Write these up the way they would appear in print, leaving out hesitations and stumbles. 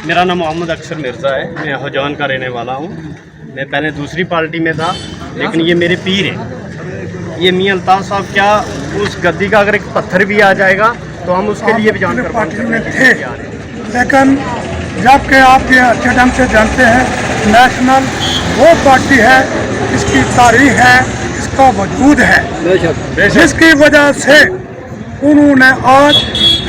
मेरा नाम मोहम्मद अक्सर मिर्ज़ा है, मैं हजान का रहने वाला हूँ। मैं पहले दूसरी पार्टी में था, लेकिन ये मेरे पीर हैं। ये मियां अल्ताफ़ साहब, क्या उस गद्दी का अगर एक पत्थर भी आ जाएगा तो हम उसके लिए भी जान कर पार्टी में थे, लेकिन जबकि आप ये अच्छे ढंग से जानते हैं, नेशनल वो पार्टी है, इसकी तारीख है, इसका वजूद है, जिसकी वजह से उन्होंने आज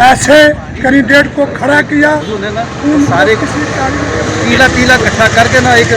ऐसे कैंडिडेट को खड़ा किया। सारे पीला पीला इकट्ठा करके ना एक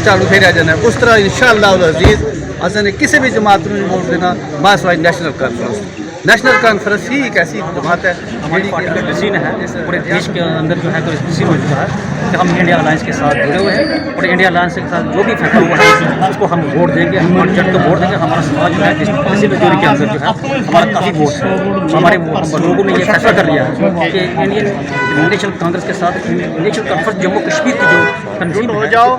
चालू फेरिया जाना है। उस तरह इंशाअल्लाह अजीज असन किसी भी जमात में वोट देना मासवाई नेशनल कॉन्फ्रेंस ही एक ऐसी जमात है हमारी पार्टी का डिसीजन है। पूरे देश के अंदर जो है तो डिसीजन हो चुका है कि हम इंडिया अलायंस के साथ जुड़े हुए हैं और इंडिया अलायंस के साथ जो भी फैसला हुआ है उसको हम वोट देंगे, हम अनचट को वोट देंगे। हमारा समाज जो है किसी भी जोड़ी के अंदर जो है हमारा काफ़ी वोट है। हमारे लोगों ने ये फैसला कर लिया है कि इंडियन नेशनल कांग्रेस के साथ नेशनल कॉन्फ्रेंस जम्मू कश्मीर की जो तंजीम हो जाओ,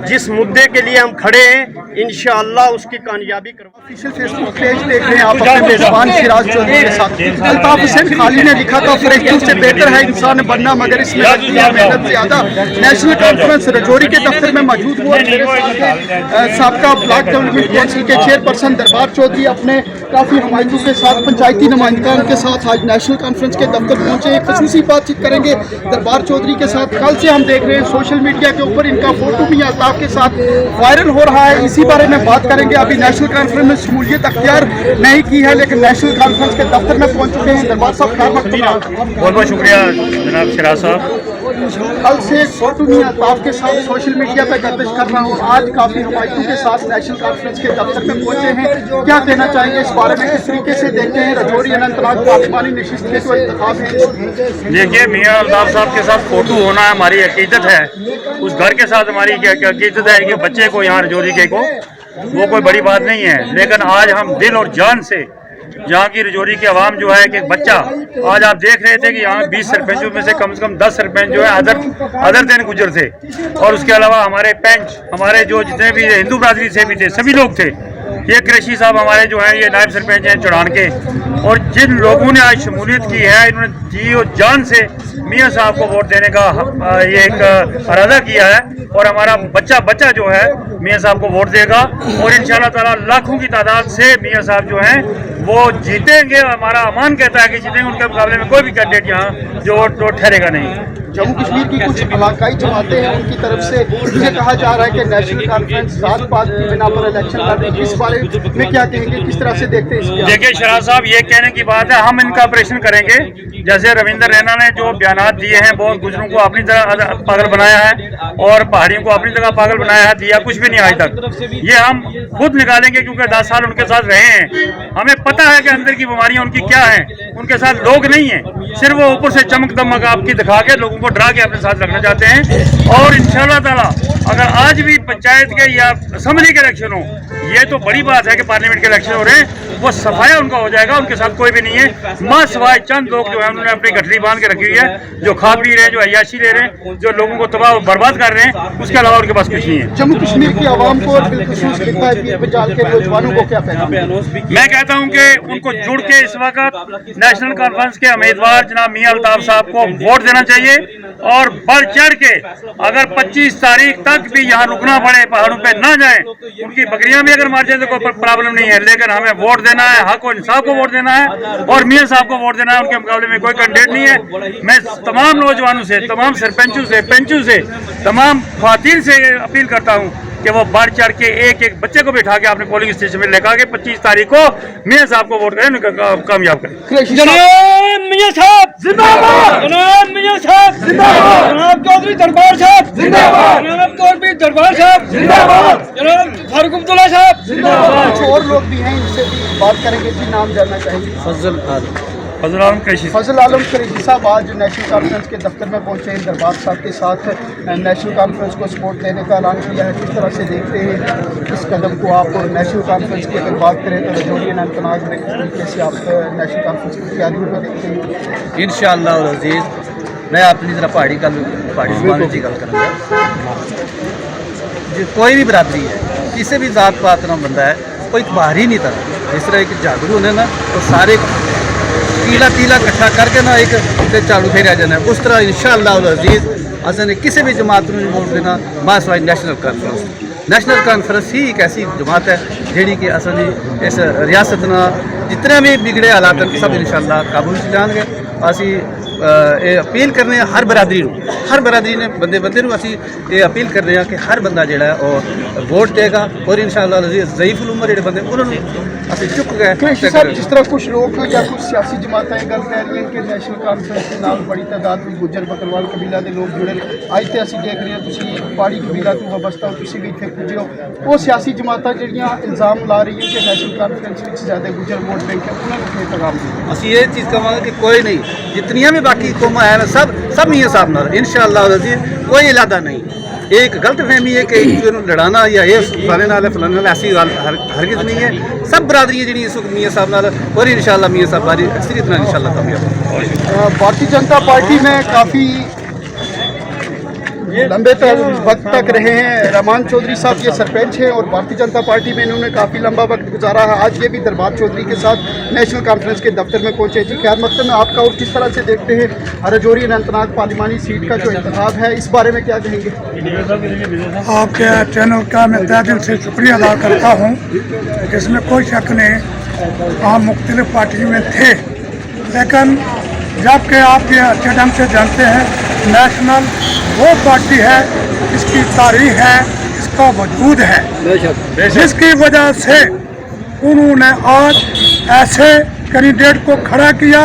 जिस मुद्दे के लिए हम खड़े हैं इंशाअल्लाह उसकी कामयाबी करवा। ऑफिशियल फेसबुक पेज देख रहे हैं आप अपने मेजबान सिराज चौधरी के साथ। अल्ताफ हुसैन खाली ने लिखा था फरिश्तों से बेहतर है इंसान बनना, मगर इसमें लगती है मेहनत ज्यादा। नेशनल कॉन्फ्रेंस रजौरी के दफ्तर में मौजूद हुआ। साबका ब्लॉक डेवलपमेंट काउंसिल के चेयरपर्सन दरबार चौधरी अपने काफ़ी हमायतों के साथ, पंचायती नुमाइंदगान के साथ आज नेशनल कॉन्फ्रेंस के दफ्तर पहुंचे। एक खसूसी बातचीत करेंगे दरबार चौधरी के साथ। कल से हम देख रहे हैं सोशल मीडिया के ऊपर इनका फोटो भी अल्ताफ के साथ वायरल हो रहा है, इसी बारे में बात करेंगे। अभी नेशनल कॉन्फ्रेंस में शमूलियत अख्तियार नहीं की है, लेकिन नेशनल कॉन्फ्रेंस के दफ्तर में पहुंच चुके हैं। दरबार साहब बहुत बहुत शुक्रिया जनाब सिराज साहब। कल से फोटो भी अल्ताफ के साथ सोशल मीडिया पर गर्दिश कर रहा हूँ, आज काफ़ी हमायतों के साथ नेशनल कॉन्फ्रेंस के दफ्तर में पहुंचे हैं। क्या कहना चाहेंगे इस बारे में, किस तरीके से देखते हैं रजौरी अनंतनाग पार्लिमानी नशिस्त के जो इंतखाब है? देखिए, मियां अल्ताफ साहब के साथ फोटो होना हमारी अकीदत है। उस घर के साथ हमारी अकीदत है कि बच्चे को यहाँ रजौरी के को वो कोई बड़ी बात नहीं है, लेकिन आज हम दिल और जान से यहाँ की रजौरी की आवाम जो है कि बच्चा, आज आप देख रहे थे कि यहाँ 20 सरपंचों में से कम 10 सरपंच जो है अदर दिन गुजर थे, और उसके अलावा हमारे पंच, हमारे जो जितने भी हिंदू बरादरी से भी थे, सभी लोग थे। ये कृषि साहब हमारे जो हैं, ये नायब सरपंच हैं चौड़ान के, और जिन लोगों ने आज शमूलियत की है, इन्होंने जी और जान से मियाँ साहब को वोट देने का ये एक इरादा किया है, और हमारा बच्चा जो है मियाँ साहब को वोट देगा, और इंशाअल्लाह ताला लाखों की तादाद से मियाँ साहब जो हैं वो जीतेंगे। हमारा अमान कहता है कि जीतेंगे, उनके मुकाबले में कोई भी कैंडिडेट यहाँ जो ठहरेगा नहीं। जम्मू कश्मीर की कुछ इलाकाई जमातें हैं, उनकी तरफ से ये कहा जा रहा है कि नेशनल कॉन्फ्रेंस जात पात की बिना पर इलेक्शन लड़ रही है। इस बारे में क्या कहेंगे, किस तरह से देखते हैं इसको? देखिए शराज साहब, ये कहने की बात है, हम इनका ऑपरेशन करेंगे। जैसे रविंद्र रैना ने जो बयानात दिए हैं, बहुत गुजरों को अपनी तरह पागल बनाया है और पहाड़ियों को अपनी जगह पागल बनाया है, दिया कुछ भी नहीं आज तक। ये हम खुद निकालेंगे, क्योंकि 10 साल उनके साथ रहे हैं, हमें पता है कि अंदर की बीमारियां उनकी क्या हैं। उनके साथ लोग नहीं है, सिर्फ वो ऊपर से चमक दमक आपकी दिखा के लोगों को डरा के अपने साथ रखना चाहते हैं। और इंशाअल्लाह ताला अगर आज भी पंचायत के या असेंबली के इलेक्शन हो, ये तो बड़ी बात है कि पार्लियामेंट के इलेक्शन हो रहे हैं, वो सफाया उनका हो जाएगा। उनके साथ कोई भी नहीं है, माँ सवाए चंद लोग जो है उन्होंने अपनी गठरी बांध के रखी हुई है, जो खा पी रहे हैं, जो अय्याशी ले रहे हैं, जो लोगों को तबाह और बर्बाद कर रहे हैं, उसके अलावा उनके पास कुछ नहीं है। जम्मू कश्मीर की आवाम को बिलखुसूस के नौजवानों को क्या पैगाम? मैं कहता हूं कि उनको जुड़ के इस वक्त नेशनल कॉन्फ्रेंस के उम्मीदवार जनाब मियां अल्ताफ साहब को वोट देना चाहिए, और बढ़ चढ़ के अगर 25 तारीख तक भी यहाँ रुकना पड़े, पहाड़ों पे ना जाएं, उनकी बकरियां भी अगर मार जाए तो कोई प्रॉब्लम नहीं है, लेकिन हमें वोट देना है, हक और इंसाफ को वोट देना है, और मियां साहब को वोट देना है। उनके मुकाबले में कोई कैंडिडेट नहीं है। मैं तमाम नौजवानों से, तमाम सरपंचों से, पंचों से, तमाम ख्वातीन से अपील करता हूँ कि वो बढ़ चढ़ के एक एक बच्चे को बिठा के अपने पोलिंग स्टेशन में लेकर के 25 तारीख को मियां साहब को वोट करें, कामयाब करें। जनाब मियां साहब जिंदाबाद, जनाब मियां साहब जिंदाबाद, जनाब चौधरी दरबार साहब जिंदाबाद, जनाब चौधरी दरबार साहब जिंदाबाद, जनाब फारूक अब्दुल्ला साहब जिंदाबाद। कुछ और लोग भी हैं, इनसे भी बात करेंगे। जी नाम जानना चाहिए? फजल आलम कुरैशी साहब आज नेशनल कॉन्फ्रेंस के दफ्तर में पहुंचे हैं, दरबार साहब के साथ नेशनल कॉन्फ्रेंस को सपोर्ट देने का ऐलान किया है। किस तरह से देखते हैं इस कदम को आप? नेशनल कॉन्फ्रेंस की अगर बात करें तो रजौरी अनंतनाग में किस तरीके से आप नेशनल कॉन्फ्रेंस की तैयारियों को देखते हैं? इंशाअल्लाह अजीज मैं अपनी जरा पहाड़ी जुबान जी गल करूँगा। कोई भी बरादरी है, किसी भी जात पात का बंदा है, कोई बाहर ही नहीं था। जिस तरह एक जागरू होने ना, तो सारे पीला इकट्ठा करके ना एक चालू फेरिया जाना है। उस तरह इंशाअल्लाह अजीज اصل نے کسی بھی جماعت نوں ووٹ دینا ماسوائے نیشنل کانفرنس نیشنل کانفرنس ہی ایک ایسی جماعت ہے جیڑی کہ اصل اس ریاست نہ جتنے بھی بگڑے حالات ہیں سب انشاءاللہ قابو وچ لان گے اسی اپیل کرنے ہیں ہر برادری نے بندے نو اسی یہ اپیل کرنے ہیں کہ ہر بندہ جڑا ہے وہ ووٹ دے گا اور انشاءاللہ ضعیف العمر جڑے بندے انہوں نے اسی چک گئے صاحب جس طرح کچھ لوگ یا کچھ سیاسی جماعتیں گل کہہ رہی ہیں کہ نیشنل کانفرنس کے نال بڑی تعداد میں گجر بکروال قبیلہ دے لوگ جڑے اج تے اسی دیکھ رہے ہیں تسی پہاڑی قبیلہ تو وابستہ ہو تسی بھی اتنے پہنچے ہو وہ سیاسی جماعتیں جڑیاں الزام لا رہی ہیں کہ نیشنل کانفرنس وچ زیادہ گجر ووٹ بینک ہے انہوں نے پیغام دیا اسی یہ چیز کہاں گا کہ کوئی نہیں جتنیاں بھی باقی قومیں ہیں سب میاں صاحب نال انشاءاللہ العزیز کوئی علادہ نہیں ایک غلط فہمی ہے کہ ایک لڑانا یا یہ فلانے نال فلانے نال ایسی ہرگز نہیں ہے سب برادری جڑی اس وقت میاں صاحب نال اور انشاءاللہ میاں صاحب باری اکثریت نال انشاءاللہ کامیاب بھارتی جنتا پارٹی میں کافی لمبے وقت تک رہے ہیں رحمان چودھری صاحب یہ سرپنچ ہیں اور بھارتی جنتا پارٹی میں انہوں نے کافی لمبا وقت گزارا ہے آج یہ بھی دربار چودھری کے ساتھ نیشنل کانفرنس کے دفتر میں پہنچے جی خیر مقصد میں آپ کا اور کس طرح سے دیکھتے ہیں رجوری اننت ناگ پارلیمانی سیٹ کا جو انتخاب ہے اس بارے میں کیا کہیں گے آپ کے چینل کا میں تہ دل سے شکریہ ادا کرتا ہوں جس میں کوئی شک نہیں ہم مختلف پارٹیوں میں تھے لیکن جب کہ آپ یہ اچھے ڈھنگ سے جانتے ہیں نیشنل وہ پارٹی ہے اس کی تاریخ ہے اس کا وجود ہے جس کی وجہ سے انہوں نے آج ایسے کینڈیڈیٹ کو کھڑا کیا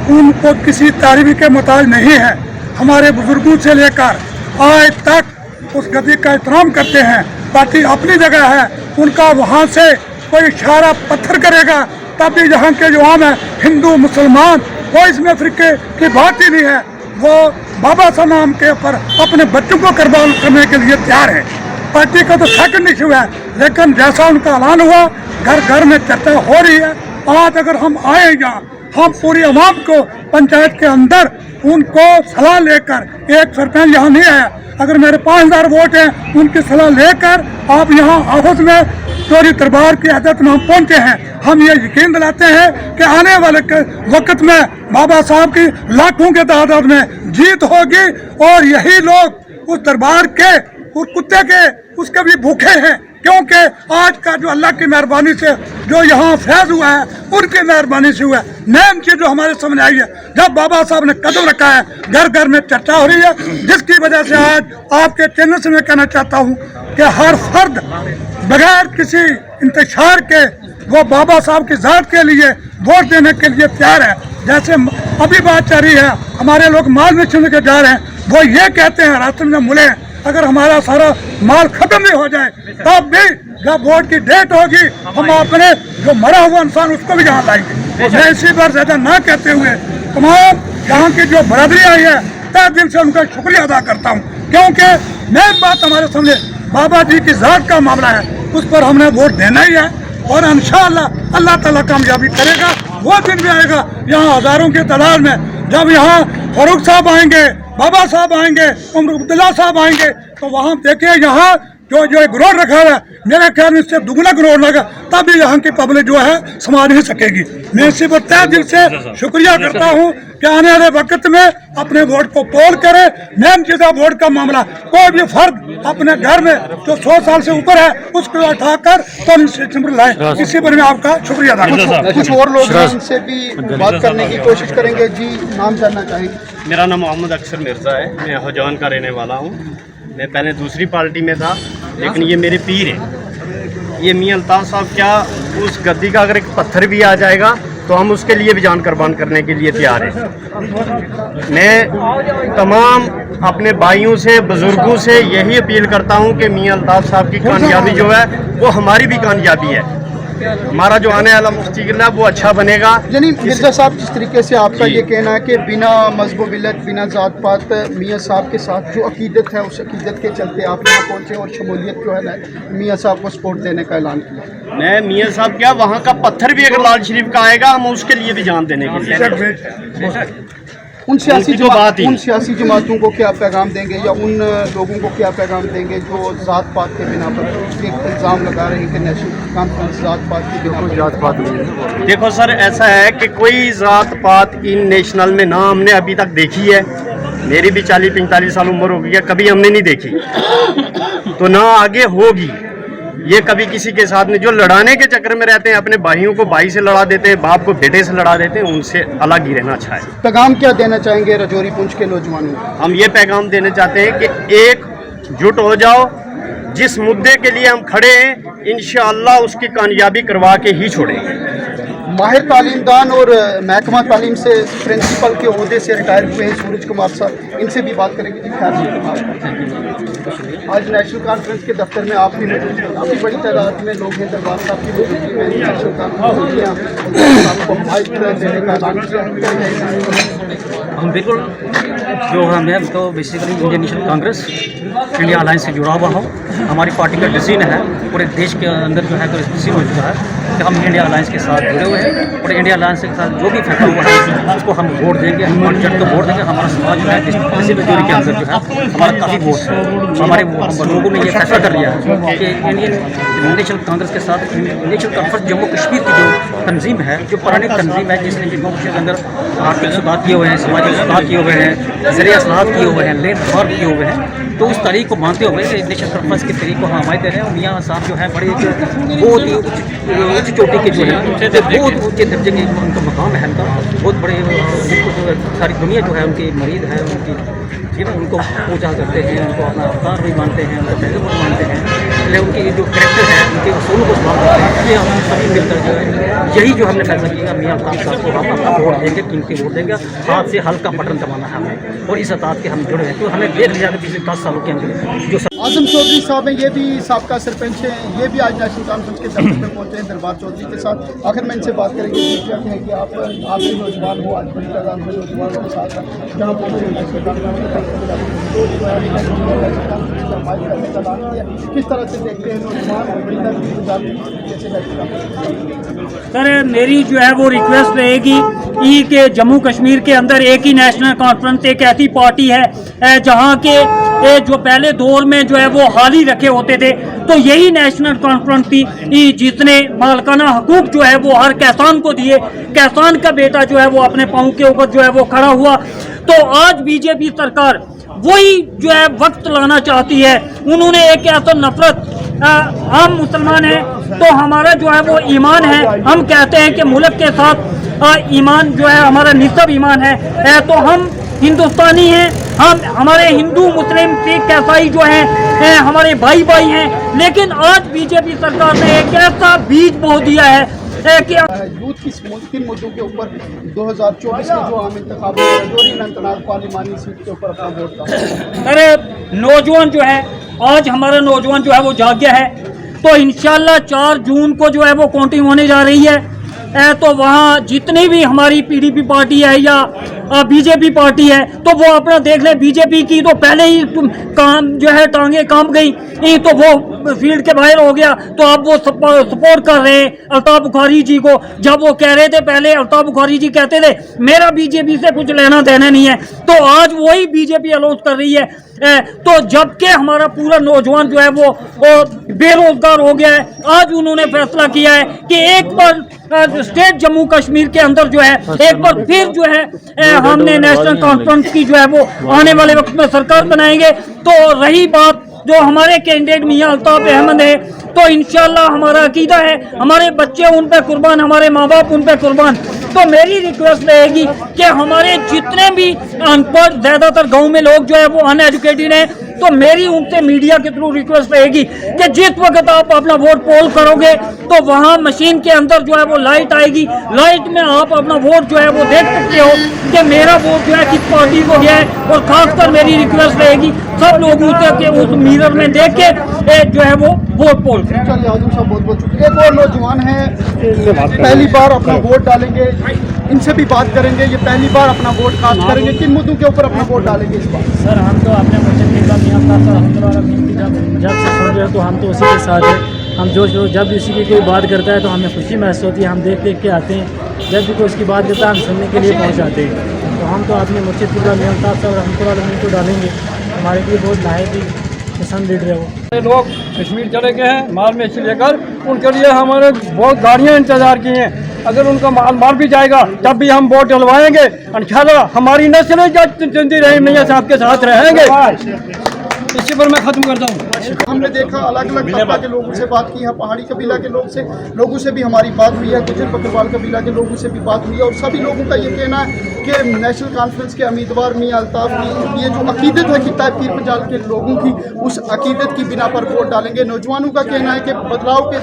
ان کو کسی تعریف کے محتاج نہیں ہے ہمارے بزرگوں سے لے کر آج تک اس گدی کا احترام کرتے ہیں پارٹی اپنی جگہ ہے ان کا وہاں سے کوئی اشارہ پتھر کرے گا تب بھی یہاں کے جو عام ہیں ہندو مسلمان وہ اس میں فرقے کی بات ہی نہیں ہے وہ بابا صاحب نام کے اوپر اپنے بچوں کو قربان کرنے کے لیے تیار ہے پارٹی کا تو سیکنڈ ایشو ہے لیکن جیسا ان کا اعلان ہوا گھر گھر میں چرچا ہو رہی ہے آج اگر ہم آئے یہاں ہم پوری عوام کو پنچایت کے اندر ان کو صلاح لے کر ایک سرپنچ یہاں نہیں آیا اگر میرے 5000 ووٹ ہیں ان کی صلاح لے کر آپ یہاں آفس میں چوری دربار کی عادت میں ہم پہنچے ہیں ہم یہ یقین دلاتے ہیں کہ آنے والے وقت میں بابا صاحب کی لاکھوں کے تعداد میں جیت ہوگی اور یہی لوگ اس دربار کے اس کتے کے اس کے بھی بھوکے ہیں کیونکہ آج کا جو اللہ کی مہربانی سے جو یہاں فیض ہوا ہے ان کی مہربانی سے ہوا ہے نیم چیز جو ہمارے سامنے آئی ہے جب بابا صاحب نے قدم رکھا ہے گھر گھر میں چرچا ہو رہی ہے جس کی وجہ سے آج آپ کے چینل سے میں کہنا چاہتا ہوں کہ ہر فرد بغیر کسی انتشار کے وہ بابا صاحب کی ذات کے لیے ووٹ دینے کے لیے تیار ہے جیسے ابھی بات چل رہی ہے ہمارے لوگ مال میں چھوڑ کے جا رہے ہیں وہ یہ کہتے ہیں راستے میں ملے اگر ہمارا سارا مال ختم بھی ہو جائے تب بھی جب ووٹ کی ڈیٹ ہوگی ہم اپنے جو مرا ہوا انسان اس کو بھی یہاں لائیں گے میں اسی پر زیادہ نہ کہتے ہوئے تمام یہاں کی جو برادری آئی ہے تہ دل سے ان کا شکریہ ادا کرتا ہوں کیونکہ مین بات ہمارے سامنے بابا جی کی ذات کا معاملہ ہے اس پر ہم نے ووٹ دینا ہی ہے اور انشاءاللہ اللہ تعالیٰ کامیابی کرے گا وہ دن بھی آئے گا یہاں ہزاروں کی تعداد میں جب یہاں فاروق صاحب آئیں گے بابا صاحب آئیں گے عمر عبداللہ صاحب آئیں گے تو وہاں دیکھیں یہاں جو گروڑ رکھا ہوا ہے میرے خیال میں اس سے دگنا گروڑ لگا تب بھی یہاں کی پبلک جو ہے سنبھال نہیں سکے گی میں اسی پر تہ دل سے شکریہ کرتا ہوں کہ آنے والے وقت میں اپنے ووٹ کو پول کرے مین چیز ووٹ کا معاملہ کوئی بھی فرد اپنے گھر میں جو 100 سال سے اوپر ہے اس کو اٹھا کر پولنگ اسٹیشن پر لائے اسی پر میں آپ کا شکریہ ادا کرتا ہوں کچھ اور لوگ ان سے بھی بات کرنے کی کوشش کریں گے جی نام جاننا چاہیں گے میرا نام محمد اکثر مرزا ہے میں حجان کا رہنے والا ہوں میں پہلے دوسری پارٹی میں تھا لیکن یہ میرے پیر ہیں یہ میاں الطاف صاحب کیا اس گدی کا اگر ایک پتھر بھی آ جائے گا تو ہم اس کے لیے بھی جان قربان کرنے کے لیے تیار ہیں میں تمام اپنے بھائیوں سے بزرگوں سے یہی اپیل کرتا ہوں کہ میاں الطاف صاحب کی کامیابی جو ہے وہ ہماری بھی کامیابی ہے ہمارا جو آنے والا مستقبل ہے وہ اچھا بنے گا یعنی مرزا صاحب جس طریقے سے آپ کا یہ کہنا ہے کہ بنا مذہب و ملت بنا ذات پات میاں صاحب کے ساتھ جو عقیدت ہے اس عقیدت کے چلتے آپ یہاں پہنچے اور شمولیت جو ہے نا میاں صاحب کو سپورٹ دینے کا اعلان کیا میں میاں صاحب کیا وہاں کا پتھر بھی اگر لال شریف کا آئے گا ہم اس کے لیے بھی جان دینے کے لیے ان سیاسی جماعتوں کو کیا پیغام دیں گے یا ان لوگوں کو کیا پیغام دیں گے جو ذات پات کے بنا پر ایک الزام لگا رہے ہیں کہ نیشنل کانفرنس ذات پات کے بنا پر دیکھو سر ایسا ہے کہ کوئی ذات پات ان نیشنل میں نہ ہم نے ابھی تک دیکھی ہے मेरी भी 40-45 साल उम्र हो गई है, कभी हमने नहीं देखी, तो ना आगे होगी। ये कभी किसी के साथ नहीं, जो लड़ाने के चक्कर में रहते हैं, अपने भाइयों को भाई से लड़ा देते हैं, बाप को बेटे से लड़ा देते हैं, उनसे अलग ही रहना अच्छा है। पैगाम क्या देना चाहेंगे रजौरी पुंछ के नौजवानों को? हम ये पैगाम देना चाहते हैं कि एकजुट हो जाओ, जिस मुद्दे के लिए हम खड़े हैं इंशाअल्लाह उसकी कामयाबी करवा के ही छोड़ेंगे। माहिर तालीमदान और महकमा तालीम से प्रिंसिपल के ओहदे से रिटायर हुए हैं सूरज कुमार साहब, इनसे भी बात करेंगे। जी ख्याल आज नेशनल कॉन्फ्रेंस के दफ्तर में आप भी मौजूद हैं, काफ़ी बड़ी तादाद में लोग हैं, दरबार साहब की मौजूदगी में नेशनल कॉन्फ्रेंस आपको माइक देने का ऐलान किया। हम बिल्कुल जो हमें तो basically Indian national Congress India alliance से जुड़ा हुआ हूँ। हमारी पार्टी का डिसीजन है, पूरे देश के अंदर जो है तो डिसीजन हो चुका है कि हम इंडिया अलायंस के साथ जुड़े हुए हैं और इंडिया अलायंस के साथ जो भी फैसला हुआ है उसको हम वोट देंगे, हम जट को वोट देंगे। हमारा समाज जो है किसी भी जोड़ी के अंदर जो है हमारा काफ़ी वोट है, हमारे लोगों ने ये फैसला कर लिया है कि इंडियन नेशनल कांग्रेस के साथ नेशनल कॉन्फ्रेंस जम्मू कश्मीर की जो तंजीम है, जो पुरानी तंजीम है जिसने जम्मू कश्मीर के अंदर आर्थिक सुधार किए हुए हैं, समाजी सुधार किए हुए हैं, ज़रिया असलाहत किए हुए हैं, लैंड रिफॉर्म किए हुए हैं, तो उस तारीख को मानते हुए नेशनल कॉन्फ्रेंस के तरीक को हम हमारे दे रहे हैं। और मियाँ साहब जो है बड़े बहुत ही उच्च चोटी के जो है बहुत ऊँचे दर्जे के उनका मकाम है, उनका बहुत बड़े, जिनको जो सारी दुनिया जो है उनकी मरीद है, उनकी जी उनको पूजा करते हैं, उनको अपना अवतार भी मानते हैं, उनको पैगम्बर मानते हैं, इसलिए उनकी जो करैक्टर है, उनके उसूलों को सलाम करते हैं। ये हम सभी मिलकर जो है यही जो हमने फैसला किया, मियाँ अल्ताफ़ साहब को हम अपना वोट देंगे, कीमती वोट देंगे, हाथ से हल्का बटन दबाना है हमें, और इस अतात के हम जुड़े हैं। तो हमें देख लिया पिछले 10 सालों के अंदर जो आजम चौधरी साहब हैं, ये भी साबका सरपंच हैं, ये भी आज नेशनल कॉन्फ्रेंस के दफ्तर में पहुंचे हैं दरबार चौधरी के साथ। आखिर में इनसे बात करेंगे क्या कहेंगे आप भी नौजवान हो, आज बड़ी तादाद में नौजवानों के साथ जहाँ पहुँचे नेशनल कॉन्फ्रेंस किस तरह से देखते हैं नौजवान? सर मेरी जो है वो रिक्वेस्ट रहेगी कि जम्मू कश्मीर के अंदर एक ही नेशनल कॉन्फ्रेंस एक ऐसी पार्टी है जहां के जो पहले दौर में जो है वो हाल ही रखे होते थे, तो यही नेशनल कॉन्फ्रेंस थी जिसने मालकाना हकूक जो है वो हर किसान को दिए, किसान का बेटा जो है वो अपने पाँव के ऊपर जो है वो खड़ा हुआ। तो आज बीजेपी सरकार वही जो है वक्त लाना चाहती है। उन्होंने एक ऐसा नफरत, हम मुसलमान हैं तो हमारा जो है वो ईमान है, हम कहते हैं कि मुल्क के साथ ईमान जो है हमारा निस्ब ईमान है, तो हम हिंदुस्तानी हैं, हम हमारे हिंदू मुस्लिम सिख ईसाई जो हैं हमारे भाई भाई हैं। लेकिन आज बीजेपी सरकार ने एक ऐसा बीज बो दिया है कि यूथ की किन मुद्दों के ऊपर 2024 में जो आम इंतखाब रजौरी अनंतनाग पार्लिमानी सीट के ऊपर अपना वोट डालें? अरे नौजवान जो है, आज हमारा नौजवान जो है वो जाग गया है, तो इंशाल्लाह 4 जून को जो है वो काउंटिंग होने जा रही है। तो वहाँ जितनी भी हमारी पीडीपी पार्टी है या बीजेपी पार्टी है, तो वो अपना देख ले। बीजेपी की तो पहले ही काम जो है टांगे कांप गई, तो वो फील्ड के बाहर हो गया, तो अब वो सपोर्ट कर रहे हैं अल्ताफ बुखारी जी को। जब वो कह रहे थे पहले, अल्ताफ बुखारी जी कहते थे मेरा बीजेपी से कुछ लेना देना नहीं है, तो आज वही बीजेपी अनाउंस कर रही है। तो जबकि हमारा पूरा नौजवान जो है वो बेरोजगार हो गया है, आज उन्होंने फैसला किया है कि एक बार स्टेट जम्मू कश्मीर के अंदर जो है एक बार फिर जो है हमने नेशनल कॉन्फ्रेंस की जो है वो आने वाले वक्त में सरकार बनाएंगे। तो रही बात जो हमारे कैंडिडेट मियाँ अल्ताफ अहमद है, तो इंशाल्लाह हमारा अकीदा है, हमारे बच्चे उन पे कुर्बान, हमारे माँ बाप उन पे कुर्बान। तो मेरी रिक्वेस्ट रहेगी कि हमारे जितने भी अनपढ़, ज़्यादातर गांव में लोग जो है वो अनएजुकेटेड हैं, तो मेरी उनसे मीडिया के थ्रू रिक्वेस्ट रहेगी कि जिस वक्त आप अपना वोट पोल करोगे तो वहाँ मशीन के अंदर जो है वो लाइट आएगी, लाइट में आप अपना वोट जो है वो देख सकते हो कि मेरा वोट जो है किस पार्टी को गया है। और खासकर मेरी रिक्वेस्ट रहेगी सब लोगों से कि उस मिरर में देख के जो है वो वोट पोल। चलिए आजम साहब बहुत बहुत शुक्रिया। एक और नौजवान है, पहली बार अपना वोट डालेंगे, इनसे भी बात करेंगे। ये पहली बार अपना वोट कास्ट करेंगे, किन मुद्दों के ऊपर अपना वोट डालेंगे इस बार? सर हम तो अपने मुझे जब से सुन रहे हो तो हम तो उसी के साथ हैं। हम जो जब भी उसी की कोई बात करता है तो हमें खुशी महसूस होती है, हम देख देख के आते हैं। जब भी कोई उसकी बात करता है हम सुनने के लिए पहुँच जाते हैं। तो हम तो अपने मुर्शिद किबला मियां अल्ताफ़ साहब रहमतुल्लाह को डालेंगे, हमारे लिए बहुत लायक ही पसंद लीडर है वो। लोग कश्मीर चले गए हैं माल मवेशी लेकर, उनके लिए हमारे बहुत गाड़ियाँ इंतज़ार की हैं। अगर उनका मार भी जाएगा तब भी हम वोट डलवाएंगे। इंशाल्लाह हमारी नस्लें जिंदी रहे मियां साहब के साथ रहेंगे। इसी पर मैं खत्म करता हूँ। हमने देखा अलग अलग तबका के लोगों से बात की है, पहाड़ी कबीला के लोगों से भी हमारी बात हुई है, गुजर बकरवाल कबीला के लोगों से भी बात हुई है, और सभी लोगों का ये कहना है कि नेशनल कॉन्फ्रेंस के उम्मीदवार मियां अल्ताफ की ये जो अकीदत है खिताब पीर पंजाल के लोगों की, उस अकीदत की बिना पर वोट डालेंगे। नौजवानों का कहना है कि बदलाव के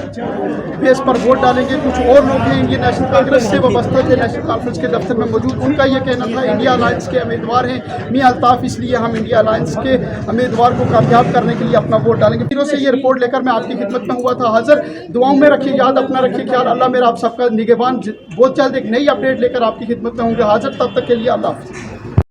बेस पर वोट डालेंगे। कुछ और लोग हैं ये नेशनल कांग्रेस से वाबस्ता थे, नेशनल कॉन्फ्रेंस के दफ्तर में मौजूद, उनका ये कहना था इंडिया अलायंस के उम्मीदवार हैं मियां अल्ताफ, इसलिए हम इंडिया अलायंस के उम्मीदवार को कामयाब करने के लिए अपना वोट डालेंगे। फिर से ये रिपोर्ट लेकर मैं आपकी खिदमत में हुआ था हाजिर। दुआओं में रखिए याद, अपना रखिए ख्याल, अल्लाह मेरा आप सबका निगहबान। बहुत जल्द एक नई अपडेट लेकर आपकी खिदमत में होंगे हाजिर, तब तक के लिए अल्लाह हाफ़िज़।